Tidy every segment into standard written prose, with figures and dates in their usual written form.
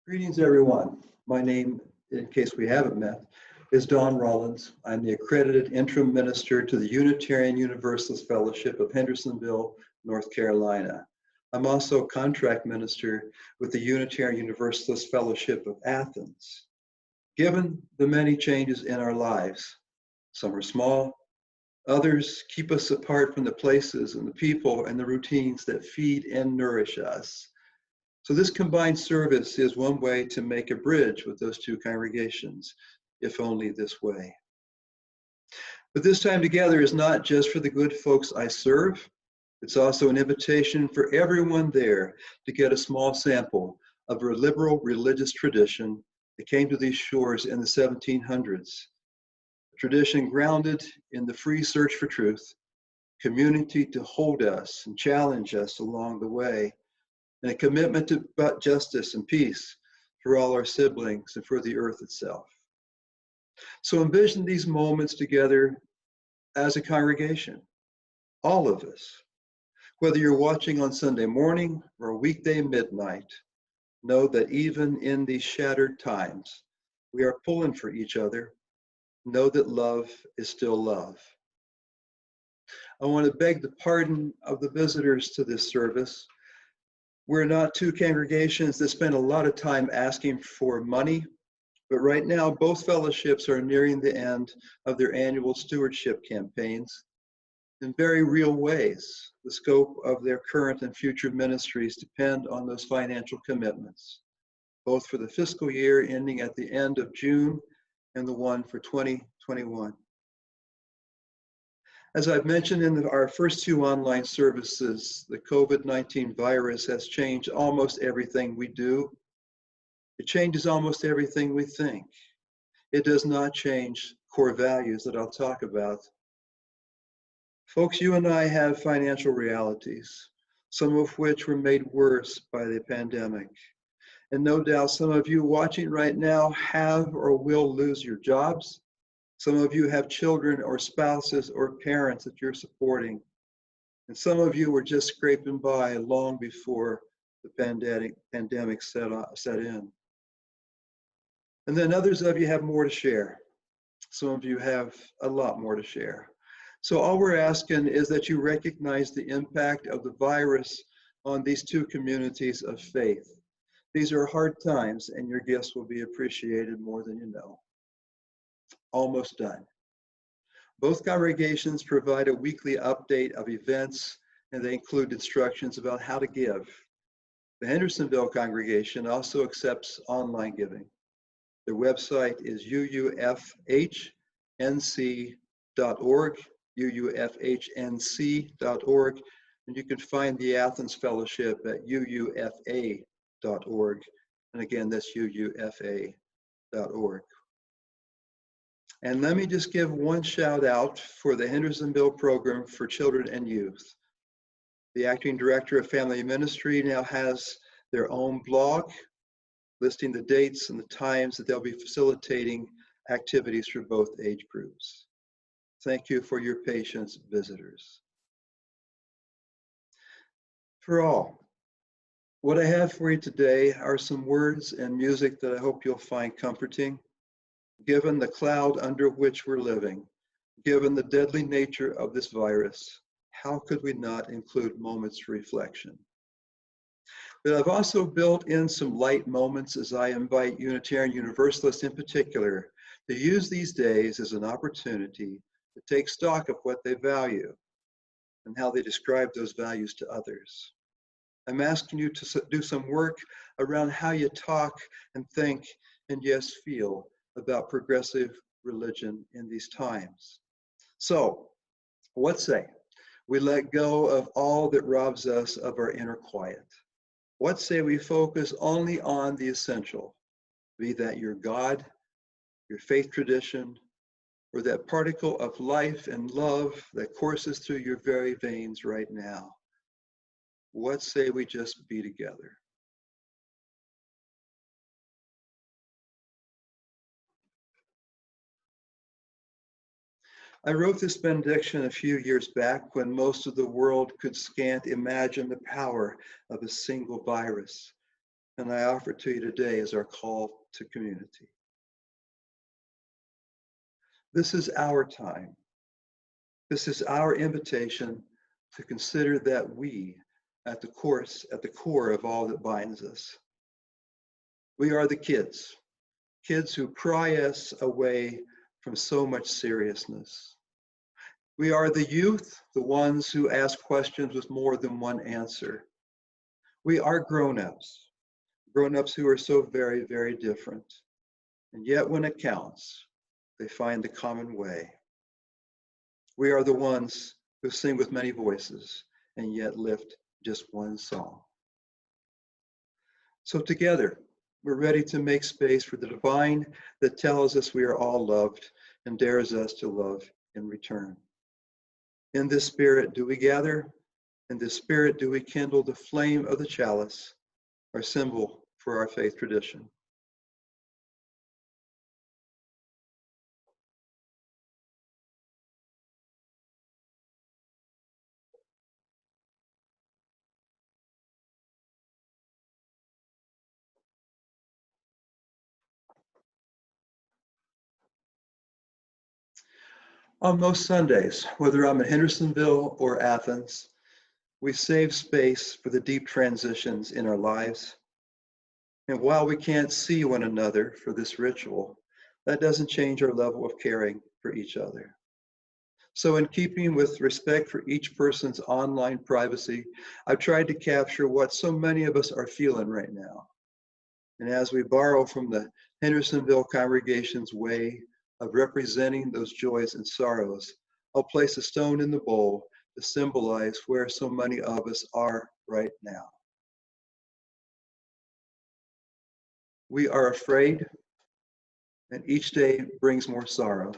Greetings, everyone. My name, in case we haven't met, is Don Rollins. I'm the accredited interim minister to the Unitarian Universalist Fellowship of Hendersonville, North Carolina. I'm also contract minister with the Unitarian Universalist Fellowship of Athens. Given the many changes in our lives, some are small, others keep us apart from the places and the people and the routines that feed and nourish us. So this combined service is one way to make a bridge with those two congregations, if only this way. But this time together is not just for the good folks I serve, it's also an invitation for everyone there to get a small sample of a liberal religious tradition that came to these shores in the 1700s. A tradition grounded in the free search for truth, community to hold us and challenge us along the way, and a commitment to justice and peace for all our siblings and for the earth itself. So envision these moments together as a congregation, all of us. Whether you're watching on Sunday morning or weekday midnight, know that even in these shattered times, we are pulling for each other. Know that love is still love. I want to beg the pardon of the visitors to this service. We're not two congregations that spend a lot of time asking for money, but right now both fellowships are nearing the end of their annual stewardship campaigns. In very real ways, the scope of their current and future ministries depend on those financial commitments, both for the fiscal year ending at the end of June and the one for 2021. As I've mentioned in our first two online services, the COVID-19 virus has changed almost everything we do. It changes almost everything we think. It does not change core values that I'll talk about. Folks, you and I have financial realities, some of which were made worse by the pandemic. And no doubt some of you watching right now have or will lose your jobs. Some of you have children or spouses or parents that you're supporting. And some of you were just scraping by long before the pandemic set in. And then others of you have more to share. Some of you have a lot more to share. So all we're asking is that you recognize the impact of the virus on these two communities of faith. These are hard times, and your gifts will be appreciated more than you know. Almost done. Both congregations provide a weekly update of events, and they include instructions about how to give. The Hendersonville congregation also accepts online giving. Their website is uufhnc.org, uufhnc.org, and you can find the Athens Fellowship at uufa.org. And again, that's uufa.org. And let me just give one shout out for the Hendersonville Program for Children and Youth. The acting director of family ministry now has their own blog listing the dates and the times that they'll be facilitating activities for both age groups. Thank you for your patience, visitors. For all, what I have for you today are some words and music that I hope you'll find comforting. Given the cloud under which we're living, given the deadly nature of this virus, how could we not include moments for reflection? But I've also built in some light moments as I invite Unitarian Universalists in particular to use these days as an opportunity to take stock of what they value and how they describe those values to others. I'm asking you to do some work around how you talk and think and yes, feel about progressive religion in these times. So, what say we let go of all that robs us of our inner quiet? What say we focus only on the essential, be that your God, your faith tradition, or that particle of life and love that courses through your very veins right now. What say we just be together? I wrote this benediction a few years back when most of the world could scant imagine the power of a single virus, and I offer it to you today as our call to community. This is our time. This is our invitation to consider that we, at the core of all that binds us. We are the kids who pry us away from so much seriousness. We are the youth, the ones who ask questions with more than one answer. We are grown-ups who are so very, very different. And yet when it counts, they find the common way. We are the ones who sing with many voices and yet lift just one song. So together, we're ready to make space for the divine that tells us we are all loved and dares us to love in return. In this spirit do we gather, in this spirit do we kindle the flame of the chalice, our symbol for our faith tradition. On most Sundays, whether I'm in Hendersonville or Athens, we save space for the deep transitions in our lives. And while we can't see one another for this ritual, that doesn't change our level of caring for each other. So in keeping with respect for each person's online privacy, I've tried to capture what so many of us are feeling right now. And as we borrow from the Hendersonville congregation's way of representing those joys and sorrows, I'll place a stone in the bowl to symbolize where so many of us are right now. We are afraid, and each day brings more sorrow.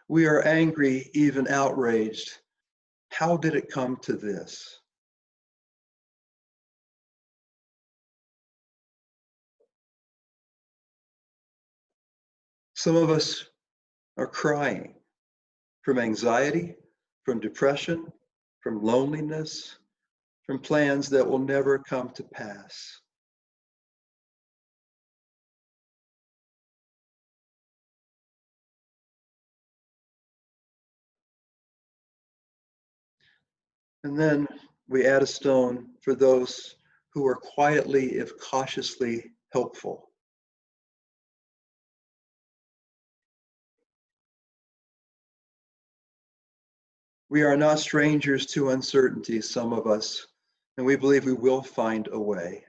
We are angry, even outraged. How did it come to this? Some of us are crying from anxiety, from depression, from loneliness, from plans that will never come to pass. And then we add a stone for those who are quietly, if cautiously, helpful. We are not strangers to uncertainty, some of us, and we believe we will find a way.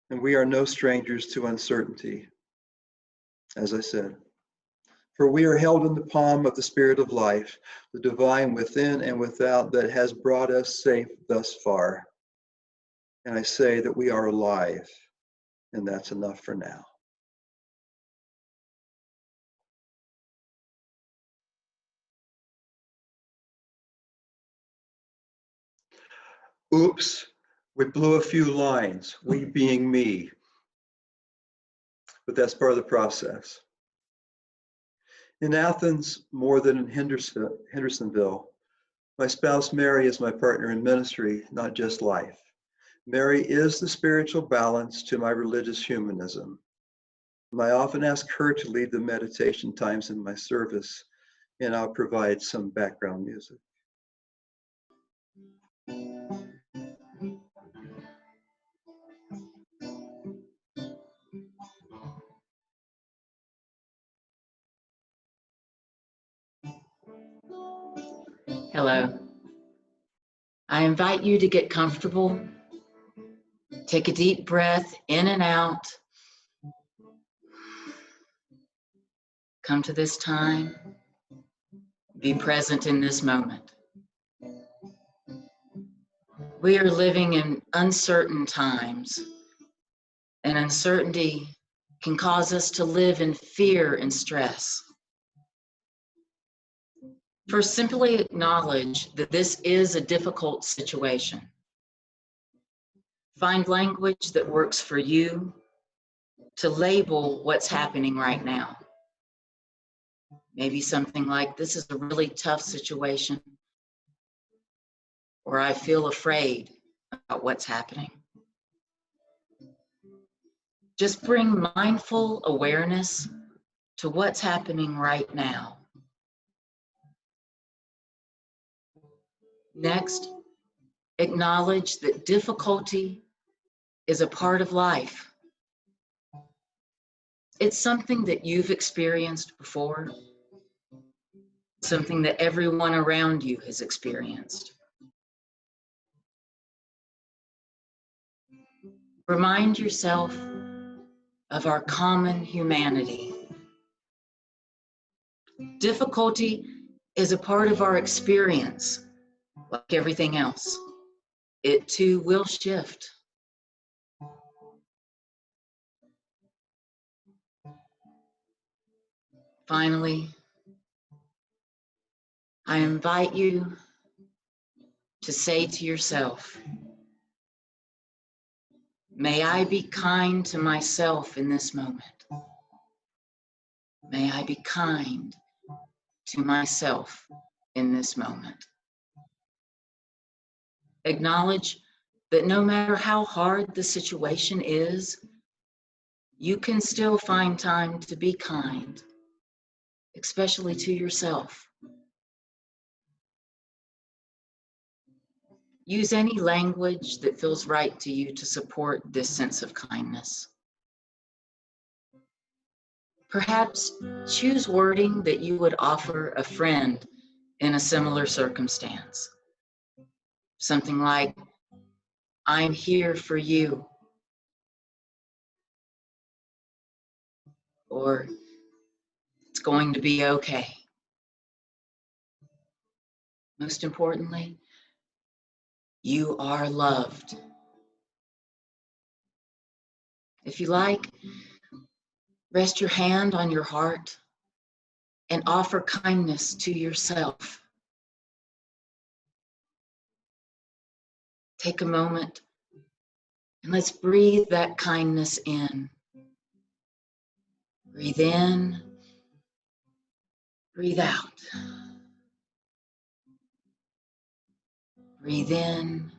And we are no strangers to uncertainty, as I said. For we are held in the palm of the Spirit of life, the divine within and without that has brought us safe thus far. And I say that we are alive, and that's enough for now. Oops, we blew a few lines, we being me. But that's part of the process. In Athens, more than in Hendersonville, my spouse Mary is my partner in ministry, not just life. Mary is the spiritual balance to my religious humanism. And I often ask her to lead the meditation times in my service, and I'll provide some background music. Hello. I invite you to get comfortable. Take a deep breath in and out. Come to this time. Be present in this moment. We are living in uncertain times, and uncertainty can cause us to live in fear and stress. First, simply acknowledge that this is a difficult situation. Find language that works for you to label what's happening right now. Maybe something like, this is a really tough situation, or I feel afraid about what's happening. Just bring mindful awareness to what's happening right now. Next, acknowledge that difficulty is a part of life. It's something that you've experienced before, something that everyone around you has experienced. Remind yourself of our common humanity. Difficulty is a part of our experience, like everything else. It too will shift. Finally, I invite you to say to yourself, may I be kind to myself in this moment. May I be kind to myself in this moment. Acknowledge that no matter how hard the situation is, you can still find time to be kind, especially to yourself. Use any language that feels right to you to support this sense of kindness. Perhaps choose wording that you would offer a friend in a similar circumstance. Something like, I'm here for you. Or, it's going to be okay. Most importantly, you are loved. If you like, rest your hand on your heart and offer kindness to yourself. Take a moment and let's breathe that kindness in. Breathe in, breathe out. Breathe in,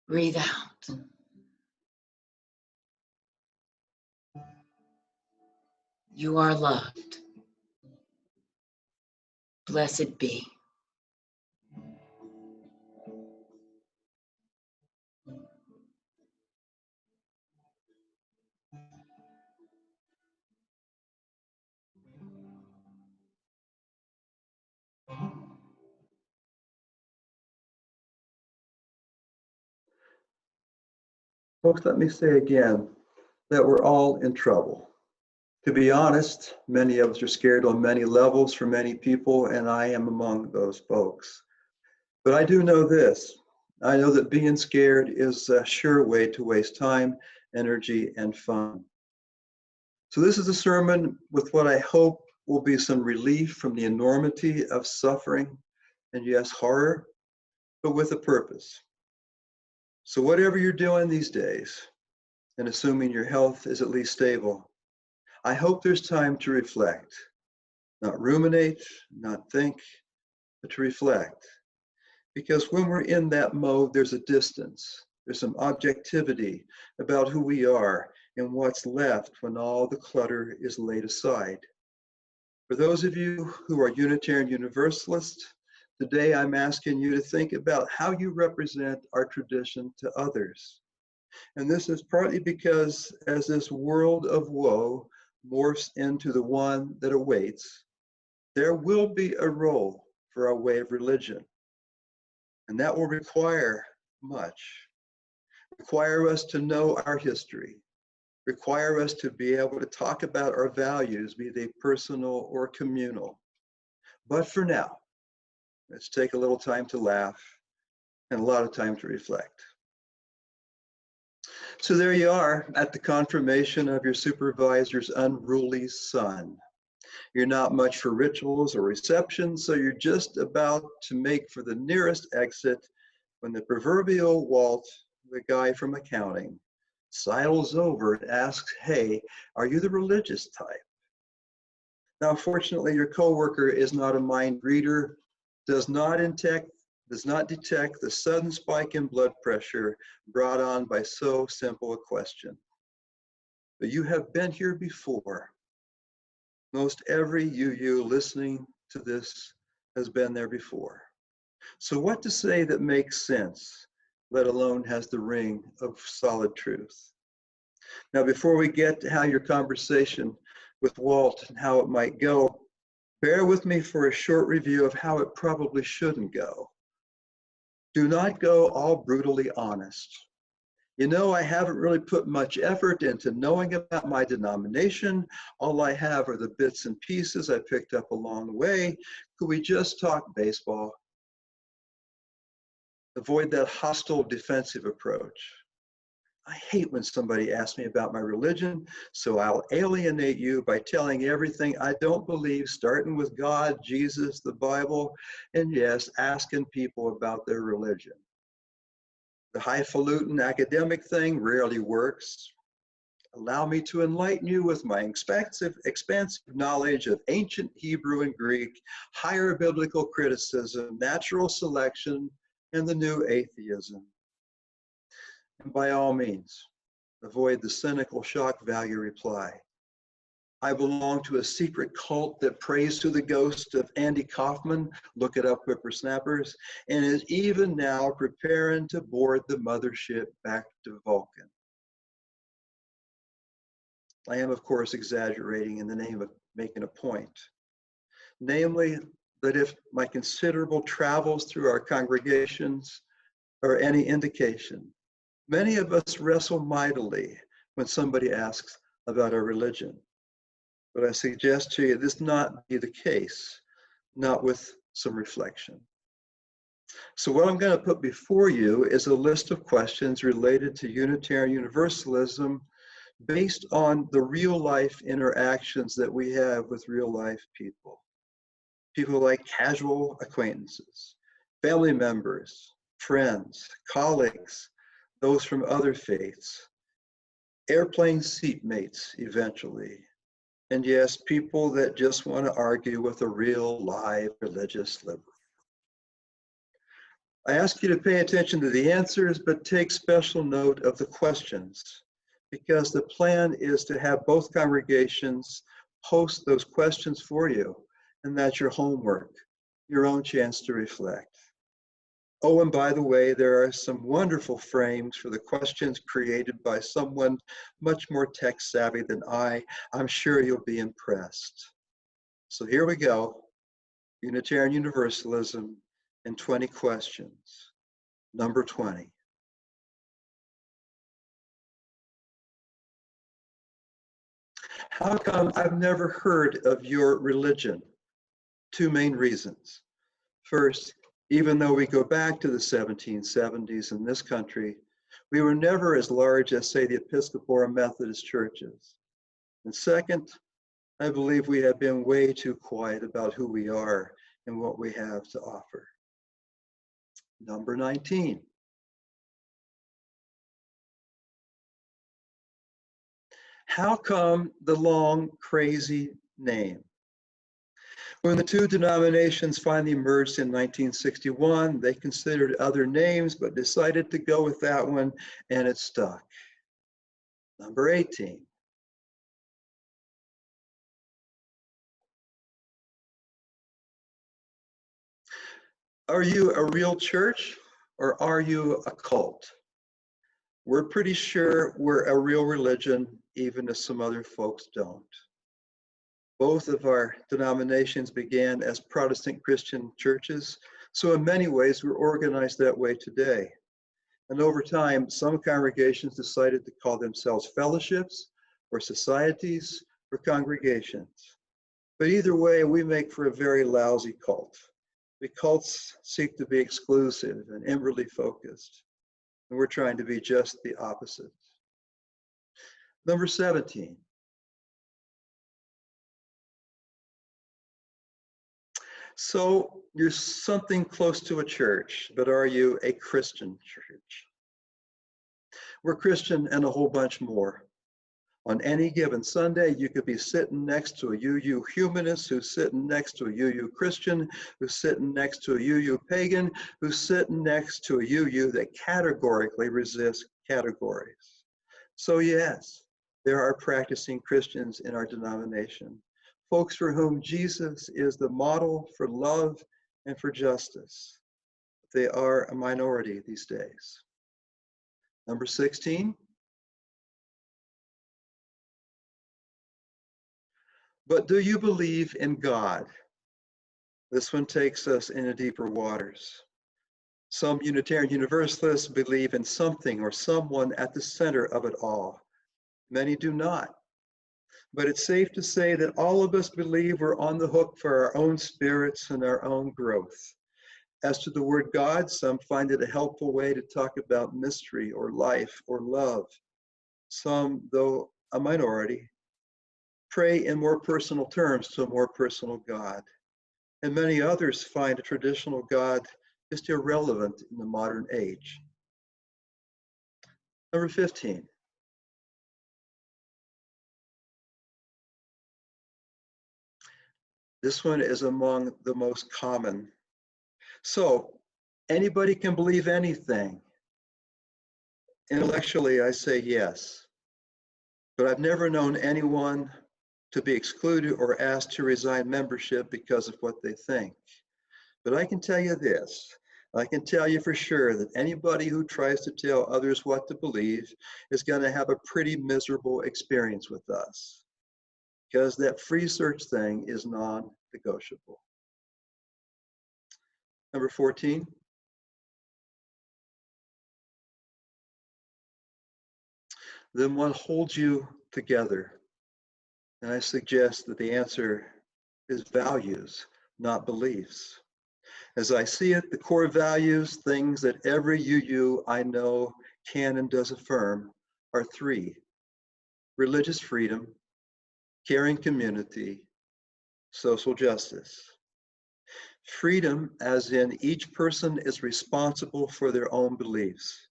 breathe out. You are loved. Blessed be. Folks, let me say again that we're all in trouble. To be honest, many of us are scared on many levels for many people, and I am among those folks. But I do know this. I know that being scared is a sure way to waste time, energy, and fun. So this is a sermon with what I hope will be some relief from the enormity of suffering and, yes, horror, but with a purpose. So whatever you're doing these days, and assuming your health is at least stable, I hope there's time to reflect, not ruminate, not think, but to reflect. Because when we're in that mode, there's a distance, there's some objectivity about who we are and what's left when all the clutter is laid aside. For those of you who are Unitarian Universalists, today I'm asking you to think about how you represent our tradition to others. And this is partly because as this world of woe morphs into the one that awaits, there will be a role for our way of religion. And that will require much, require us to know our history, require us to be able to talk about our values, be they personal or communal. But for now, let's take a little time to laugh and a lot of time to reflect. So there you are at the confirmation of your supervisor's unruly son. You're not much for rituals or receptions, so you're just about to make for the nearest exit when the proverbial Walt, the guy from accounting, sidles over and asks, "Hey, are you the religious type?" Now, fortunately, your coworker is not a mind reader, does not detect the sudden spike in blood pressure brought on by so simple a question. But you have been here before. Most every you listening to this has been there before. So what to say that makes sense, let alone has the ring of solid truth? Now, before we get to how your conversation with Walt and how it might go, bear with me for a short review of how it probably shouldn't go. Do not go all brutally honest. You know, I haven't really put much effort into knowing about my denomination. All I have are the bits and pieces I picked up along the way. Could we just talk baseball? Avoid that hostile defensive approach. I hate when somebody asks me about my religion, so I'll alienate you by telling everything I don't believe, starting with God, Jesus, the Bible, and yes, asking people about their religion. The highfalutin academic thing rarely works. Allow me to enlighten you with my expansive knowledge of ancient Hebrew and Greek, higher biblical criticism, natural selection, and the new atheism. And by all means, avoid the cynical shock value reply. I belong to a secret cult that prays to the ghost of Andy Kaufman, look it up, whippersnappers, and is even now preparing to board the mothership back to Vulcan. I am, of course, exaggerating in the name of making a point. Namely, that if my considerable travels through our congregations are any indication, many of us wrestle mightily when somebody asks about our religion. But I suggest to you this not be the case, not with some reflection. So what I'm going to put before you is a list of questions related to Unitarian Universalism based on the real life interactions that we have with real life people. People like casual acquaintances, family members, friends, colleagues, those from other faiths, airplane seatmates eventually, and yes, people that just want to argue with a real live religious liberal. I ask you to pay attention to the answers, but take special note of the questions, because the plan is to have both congregations post those questions for you, and that's your homework, your own chance to reflect. Oh, and by the way, there are some wonderful frames for the questions created by someone much more tech savvy than I. I'm sure you'll be impressed. So here we go, Unitarian Universalism in 20 questions. Number 20. How come I've never heard of your religion? Two main reasons. First, even though we go back to the 1770s in this country, we were never as large as, say, the Episcopal or Methodist churches. And second, I believe we have been way too quiet about who we are and what we have to offer. Number 19. How come the long, crazy name? When the two denominations finally merged in 1961, they considered other names, but decided to go with that one, and it stuck. Number 18. Are you a real church, or are you a cult? We're pretty sure we're a real religion, even if some other folks don't. Both of our denominations began as Protestant Christian churches, so in many ways we're organized that way today. And over time, some congregations decided to call themselves fellowships, or societies, or congregations. But either way, we make for a very lousy cult. The cults seek to be exclusive and inwardly focused, and we're trying to be just the opposite. Number 17. So you're something close to a church, but are you a Christian church? We're Christian and a whole bunch more. On any given Sunday, you could be sitting next to a UU humanist, who's sitting next to a UU Christian, who's sitting next to a UU pagan, who's sitting next to a UU that categorically resists categories. So yes, there are practicing Christians in our denomination, folks for whom Jesus is the model for love and for justice. They are a minority these days. Number 16. But do you believe in God? This one takes us into deeper waters. Some Unitarian Universalists believe in something or someone at the center of it all. Many do not. But it's safe to say that all of us believe we're on the hook for our own spirits and our own growth. As to the word God, some find it a helpful way to talk about mystery or life or love. Some, though a minority, pray in more personal terms to a more personal God. And many others find a traditional God just irrelevant in the modern age. Number 15. This one is among the most common. So, anybody can believe anything. Intellectually, I say yes. But I've never known anyone to be excluded or asked to resign membership because of what they think. But I can tell you this, I can tell you for sure that anybody who tries to tell others what to believe is going to have a pretty miserable experience with us, because that free search thing is non-negotiable. Number 14. Then what holds you together? And I suggest that the answer is values, not beliefs. As I see it, the core values, things that every UU I know can and does affirm, are three: religious freedom, caring community, social justice. Freedom, as in each person is responsible for their own beliefs.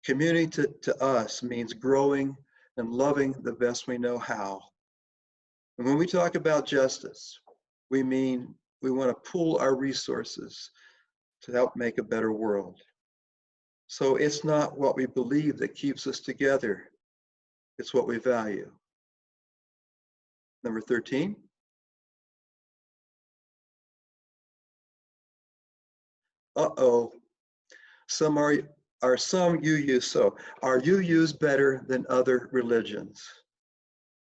Community to us means growing and loving the best we know how. And when we talk about justice, we mean we want to pool our resources to help make a better world. So it's not what we believe that keeps us together, it's what we value. Number 13. Uh-oh, some are some UUs, so are UUs better than other religions?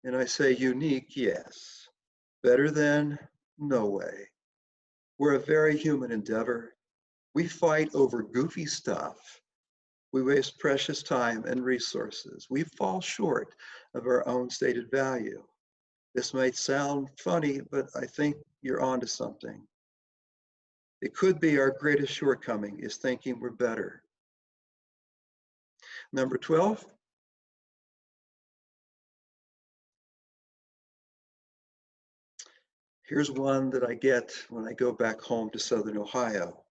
And I say unique, yes. Better than, no way. We're a very human endeavor. We fight over goofy stuff. We waste precious time and resources. We fall short of our own stated value. This might sound funny, but I think you're onto something. It could be our greatest shortcoming is thinking we're better. Number 12. Here's one that I get when I go back home to Southern Ohio.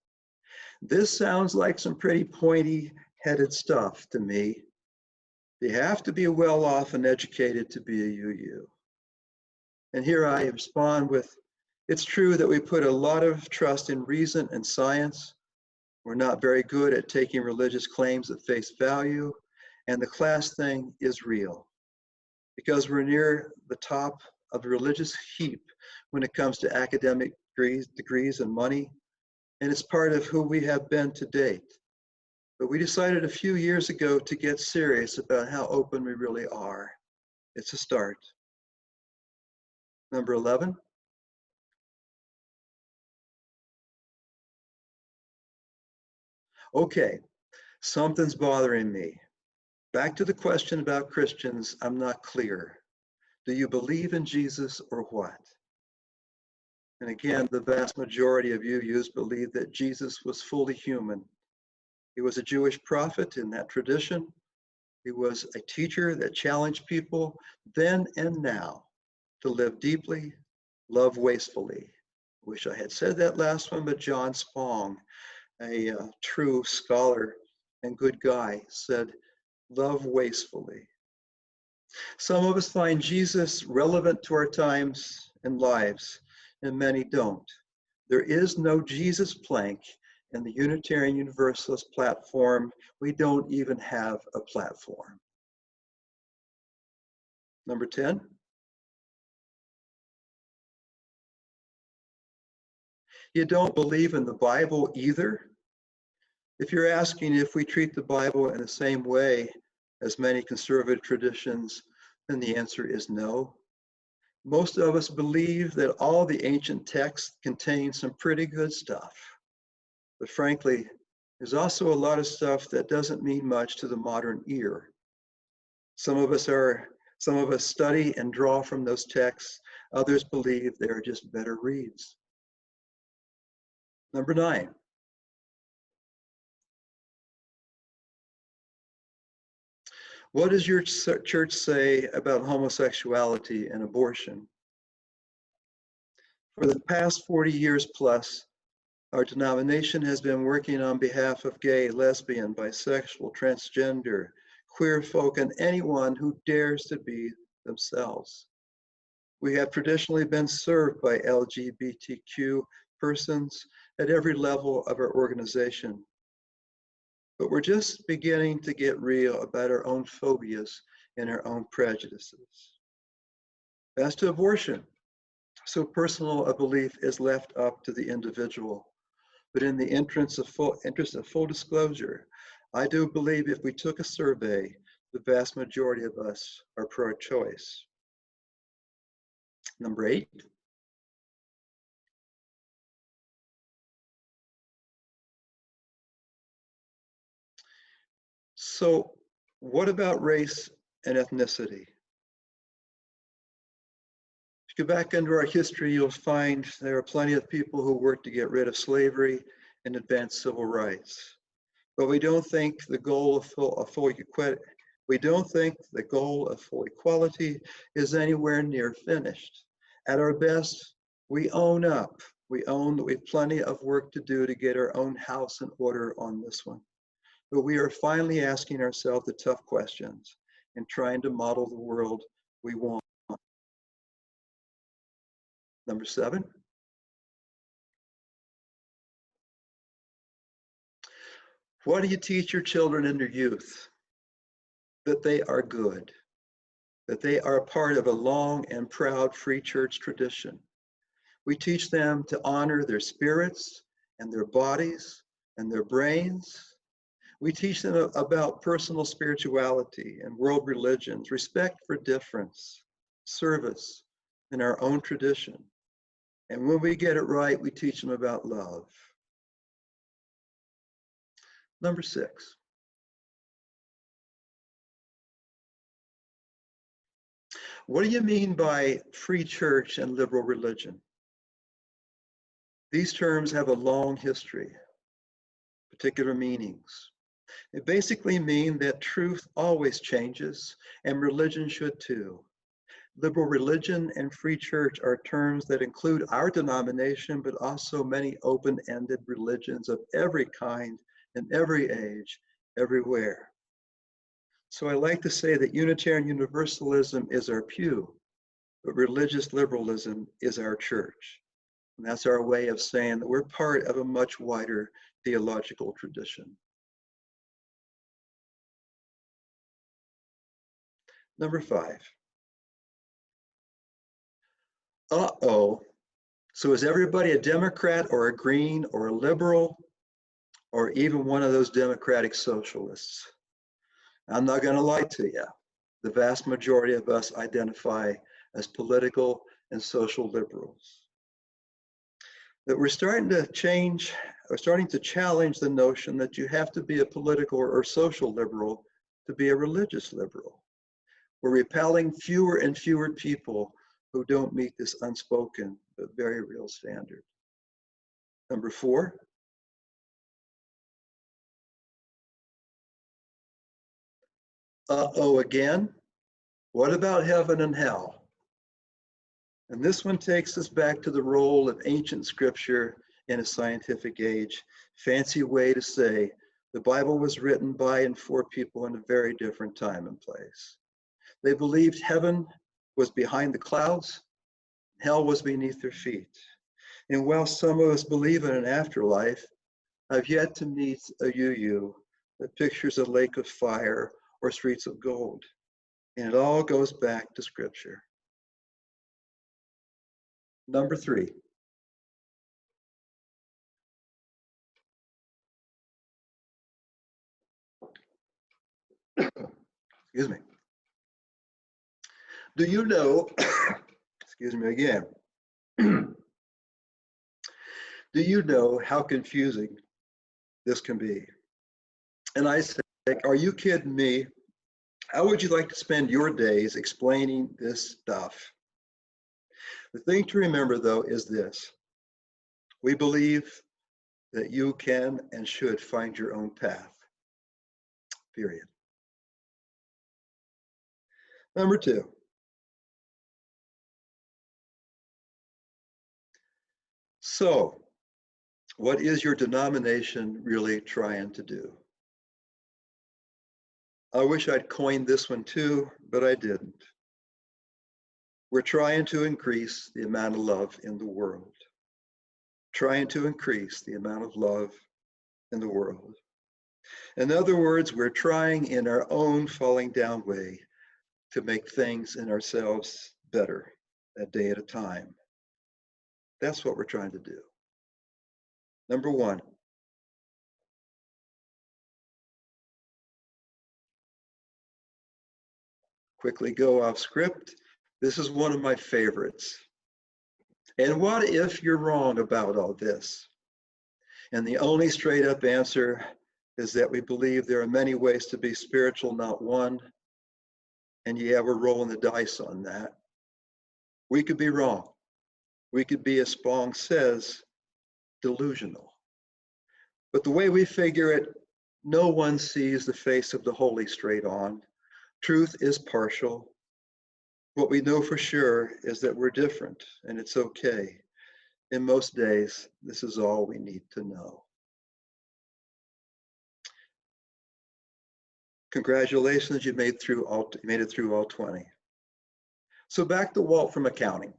This sounds like some pretty pointy-headed stuff to me. You have to be well off and educated to be a UU. And here I respond with, it's true that we put a lot of trust in reason and science. We're not very good at taking religious claims at face value, and the class thing is real. Because we're near the top of the religious heap when it comes to academic degrees and money, and it's part of who we have been to date. But we decided a few years ago to get serious about how open we really are. It's a start. Number 11. Okay, something's bothering me. Back to the question about Christians, I'm not clear. Do you believe in Jesus or what? And again, the vast majority of you believe that Jesus was fully human. He was a Jewish prophet in that tradition. He was a teacher that challenged people then and now to live deeply, love wastefully. Wish I had said that last one, but John Spong, a true scholar and good guy, said, love wastefully. Some of us find Jesus relevant to our times and lives, and many don't. There is no Jesus plank in the Unitarian Universalist platform. We don't even have a platform. Number 10. You don't believe in the Bible either? If you're asking if we treat the Bible in the same way as many conservative traditions, then the answer is no. Most of us believe that all the ancient texts contain some pretty good stuff. But frankly, there's also a lot of stuff that doesn't mean much to the modern ear. Some of us study and draw from those texts. Others believe they are just better reads. Number 9. What does your church say about homosexuality and abortion? For the past 40 years plus, our denomination has been working on behalf of gay, lesbian, bisexual, transgender, queer folk, and anyone who dares to be themselves. We have traditionally been served by LGBTQ persons at every level of our organization. But we're just beginning to get real about our own phobias and our own prejudices. As to abortion, so personal a belief is left up to the individual. But in the interest of full disclosure, I do believe if we took a survey, the vast majority of us are pro-choice. Number 8. So what about race and ethnicity? If you go back into our history, you'll find there are plenty of people who worked to get rid of slavery and advance civil rights. But we don't think the goal of full equality is anywhere near finished. At our best, we own up. We own that we have plenty of work to do to get our own house in order on this one. But we are finally asking ourselves the tough questions and trying to model the world we want. Number 7. What do you teach your children in their youth? That they are good, that they are a part of a long and proud free church tradition. We teach them to honor their spirits and their bodies and their brains. We teach them about personal spirituality and world religions, respect for difference, service, and our own tradition. And when we get it right, we teach them about love. Number 6. What do you mean by free church and liberal religion? These terms have a long history, particular meanings. They basically mean that truth always changes, and religion should too. Liberal religion and free church are terms that include our denomination, but also many open-ended religions of every kind, in every age, everywhere. So I like to say that Unitarian Universalism is our pew, but religious liberalism is our church. And that's our way of saying that we're part of a much wider theological tradition. Number 5. Uh-oh. So is everybody a Democrat or a Green or a liberal or even one of those democratic socialists? I'm not going to lie to you. The vast majority of us identify as political and social liberals. That we're starting to challenge the notion that you have to be a political or social liberal to be a religious liberal. We're repelling fewer and fewer people who don't meet this unspoken but very real standard. Number 4, uh-oh again, what about heaven and hell? And this one takes us back to the role of ancient scripture in a scientific age. Fancy way to say the Bible was written by and for people in a very different time and place. They believed heaven was behind the clouds, hell was beneath their feet. And while some of us believe in an afterlife, I've yet to meet a UU that pictures a lake of fire or streets of gold. And it all goes back to scripture. Number 3. Excuse me. Do you know, excuse me again, do you know how confusing this can be? And I say, are you kidding me? How would you like to spend your days explaining this stuff? The thing to remember, though, is this. We believe that you can and should find your own path, period. Number 2. So, what is your denomination really trying to do? I wish I'd coined this one too, but I didn't. We're trying to increase the amount of love in the world. Trying to increase the amount of love in the world. In other words, we're trying in our own falling down way to make things in ourselves better a day at a time. That's what we're trying to do. Number 1. Quickly go off script. This is one of my favorites. And what if you're wrong about all this? And the only straight up answer is that we believe there are many ways to be spiritual, not one. And yeah, we're rolling the dice on that. We could be wrong. We could be, as Spong says, delusional. But the way we figure it, no one sees the face of the holy straight on. Truth is partial. What we know for sure is that we're different, and it's okay. In most days, this is all we need to know. Congratulations, you made it through all 20. So back to Walt from accounting.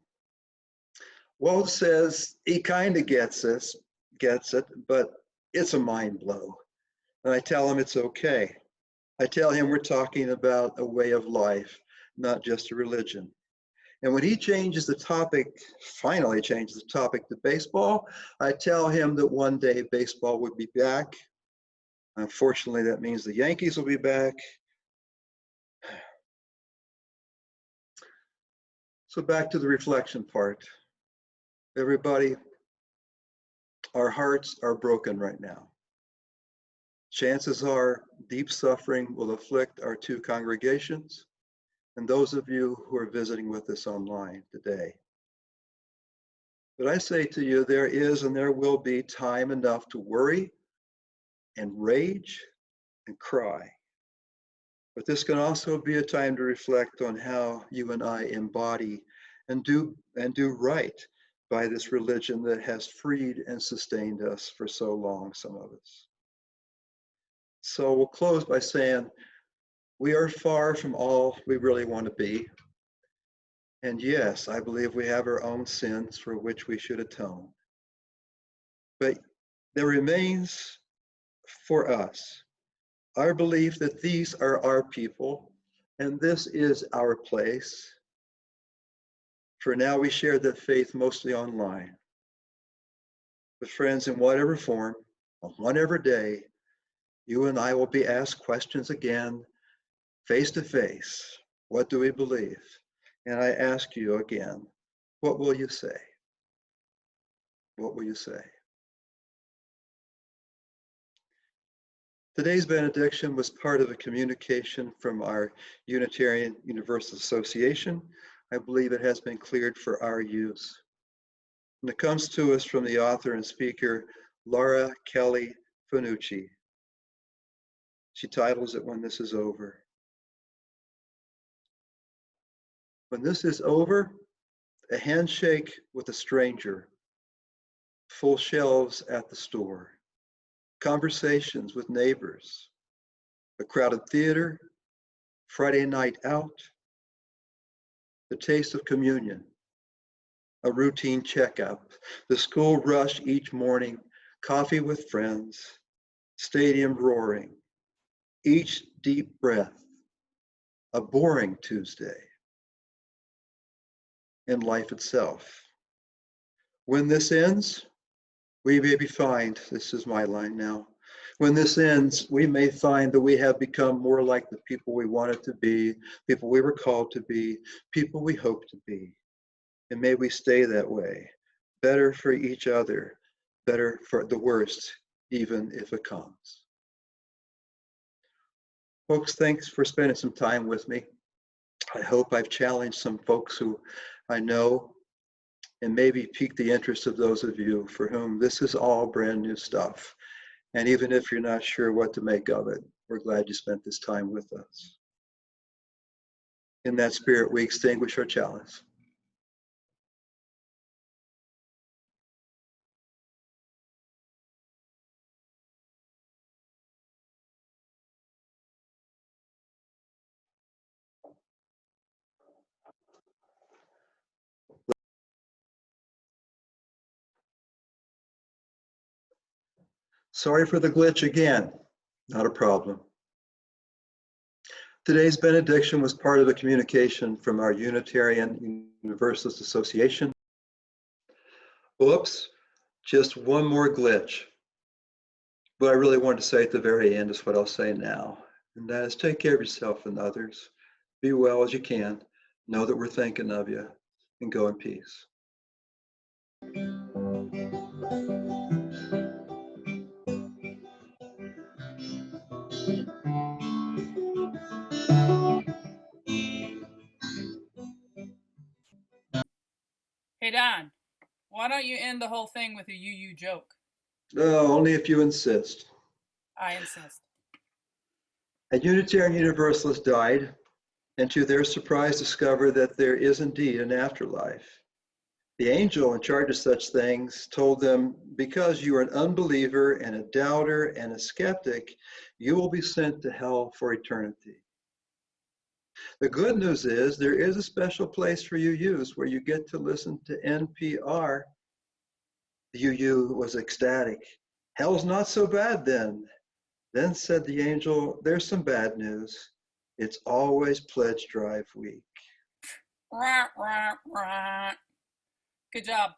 Walt says he kind of gets it, but it's a mind blow. And I tell him it's okay. I tell him we're talking about a way of life, not just a religion. And when he changes the topic, finally changes the topic to baseball, I tell him that one day baseball would be back. Unfortunately, that means the Yankees will be back. So back to the reflection part. Everybody, our hearts are broken right now. Chances are deep suffering will afflict our 2 congregations and those of you who are visiting with us online today. But I say to you, there is and there will be time enough to worry and rage and cry. But this can also be a time to reflect on how you and I embody and do right by this religion that has freed and sustained us for so long, some of us. So we'll close by saying, we are far from all we really want to be. And yes, I believe we have our own sins for which we should atone. But there remains for us our belief that these are our people and this is our place. For now, we share that faith mostly online. But friends, in whatever form, on whatever day, you and I will be asked questions again, face to face. What do we believe? And I ask you again, what will you say? What will you say? Today's benediction was part of a communication from our Unitarian Universalist Association. I believe it has been cleared for our use. And it comes to us from the author and speaker, Laura Kelly Fanucci. She titles it, "When This Is Over." When this is over, a handshake with a stranger, full shelves at the store, conversations with neighbors, a crowded theater, Friday night out, the taste of communion, a routine checkup, the school rush each morning, coffee with friends, stadium roaring, each deep breath, a boring Tuesday, and life itself. When this ends, we may find, this is my line now, when this ends, we may find that we have become more like the people we wanted to be, people we were called to be, people we hope to be. And may we stay that way, better for each other, better for the worst, even if it comes. Folks, thanks for spending some time with me. I hope I've challenged some folks who I know and maybe piqued the interest of those of you for whom this is all brand new stuff. And even if you're not sure what to make of it, we're glad you spent this time with us. In that spirit, we extinguish our chalice. Sorry for the glitch again. Not a problem. Today's benediction was part of a communication from our Unitarian Universalist Association. Whoops, just one more glitch. What I really wanted to say at the very end is what I'll say now, and that is take care of yourself and others. Be well as you can. Know that we're thinking of you, and go in peace. Hey, Don, why don't you end the whole thing with a you joke? Only if you insist. I insist. A Unitarian Universalist died, and to their surprise discovered that there is indeed an afterlife. The angel in charge of such things told them, because you are an unbeliever and a doubter and a skeptic, you will be sent to hell for eternity. The good news is there is a special place for UUs where you get to listen to NPR. The UU was ecstatic. Hell's not so bad then. Then said the angel, there's some bad news. It's always pledge drive week. Good job.